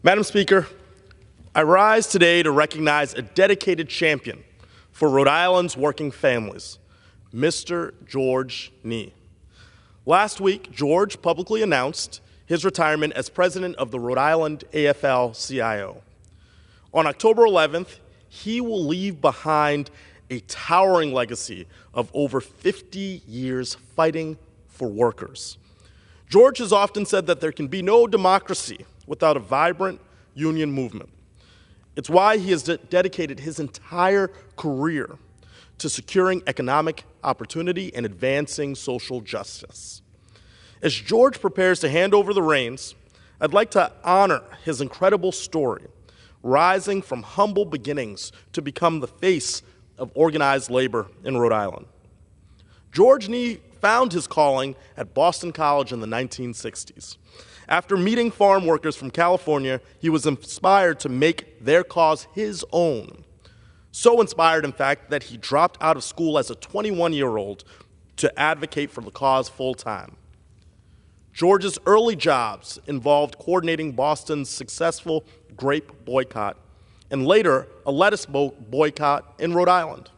Madam Speaker, I rise today to recognize a dedicated champion for Rhode Island's working families, Mr. George Nee. Last week, George publicly announced his retirement as president of the Rhode Island AFL-CIO. On October 11th, he will leave behind a towering legacy of over 50 years fighting for workers. George has often said that there can be no democracy without a vibrant union movement. It's why he has dedicated his entire career to securing economic opportunity and advancing social justice. As George prepares to hand over the reins, I'd like to honor his incredible story, rising from humble beginnings to become the face of organized labor in Rhode Island. George Nee found his calling at Boston College in the 1960s. After meeting farm workers from California, he was inspired to make their cause his own. So inspired, in fact, that he dropped out of school as a 21-year-old to advocate for the cause full-time. George's early jobs involved coordinating Boston's successful grape boycott and later a lettuce boycott in Rhode Island.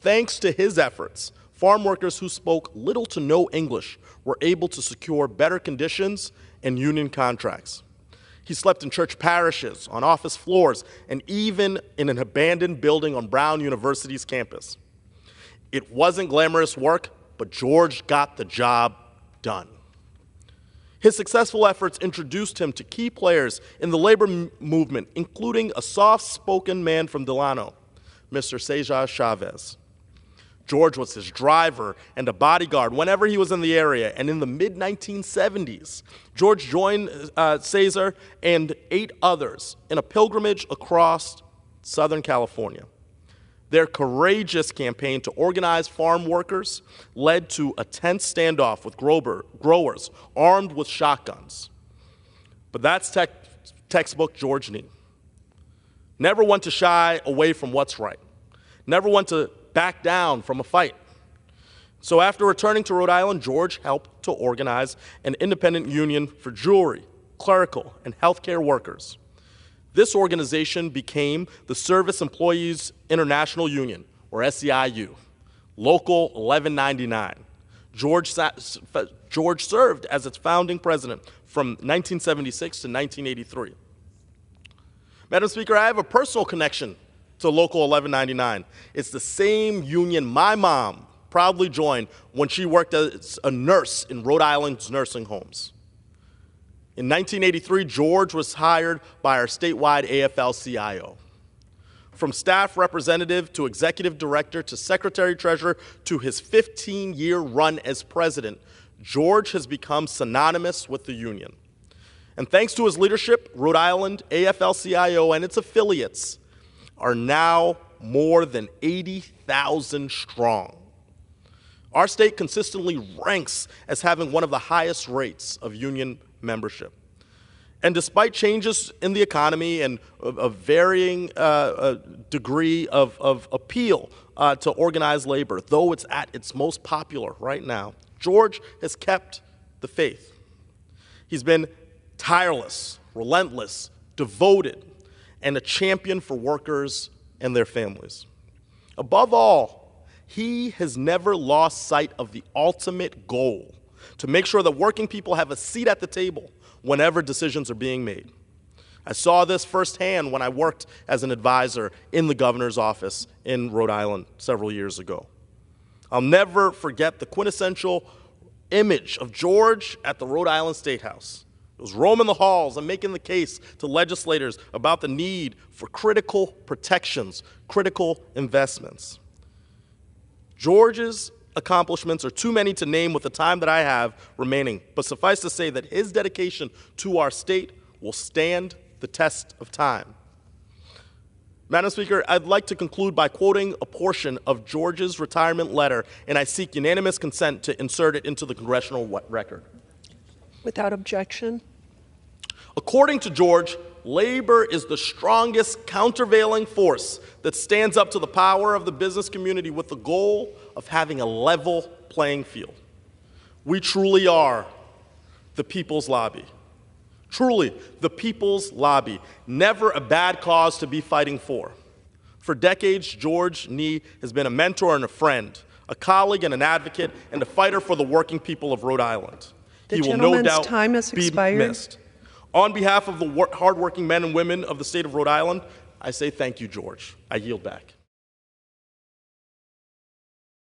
Thanks to his efforts, farm workers who spoke little to no English were able to secure better conditions and union contracts. He slept in church parishes, on office floors, and even in an abandoned building on Brown University's campus. It wasn't glamorous work, but George got the job done. His successful efforts introduced him to key players in the labor movement, including a soft-spoken man from Delano, Mr. Cesar Chavez. George was his driver and a bodyguard whenever he was in the area, and in the mid-1970s, George joined Cesar and 8 others in a pilgrimage across Southern California. Their courageous campaign to organize farm workers led to a tense standoff with growers armed with shotguns. But that's textbook George Nee. Never one to shy away from what's right. Never one to back down from a fight. So after returning to Rhode Island, George helped to organize an independent union for jewelry, clerical, and healthcare workers. This organization became the Service Employees International Union, or SEIU, Local 1199. George served as its founding president from 1976 to 1983. Madam Speaker, I have a personal connection to Local 1199. It's the same union my mom proudly joined when she worked as a nurse in Rhode Island's nursing homes. In 1983, George was hired by our statewide AFL-CIO. From staff representative to executive director to secretary-treasurer to his 15-year run as president, George has become synonymous with the union. And thanks to his leadership, Rhode Island AFL-CIO and its affiliates are now more than 80,000 strong. Our state consistently ranks as having one of the highest rates of union membership. And despite changes in the economy and a varying degree of appeal to organized labor, though it's at its most popular right now, George has kept the faith. He's been tireless, relentless, devoted, and a champion for workers and their families. Above all, he has never lost sight of the ultimate goal, to make sure that working people have a seat at the table whenever decisions are being made. I saw this firsthand when I worked as an advisor in the governor's office in Rhode Island several years ago. I'll never forget the quintessential image of George at the Rhode Island State House. It was roaming the halls and making the case to legislators about the need for critical protections, critical investments. George's accomplishments are too many to name with the time that I have remaining, but suffice to say that his dedication to our state will stand the test of time. Madam Speaker, I'd like to conclude by quoting a portion of George's retirement letter, and I seek unanimous consent to insert it into the congressional record. Without objection. According to George, labor is the strongest countervailing force that stands up to the power of the business community with the goal of having a level playing field. We truly are the people's lobby. Truly, the people's lobby, never a bad cause to be fighting for. For decades, George Nee has been a mentor and a friend, a colleague and an advocate, and a fighter for the working people of Rhode Island. The He will no gentleman's doubt time has be expired. missed. On behalf of the hardworking men and women of the state of Rhode Island, I say thank you, George. I yield back.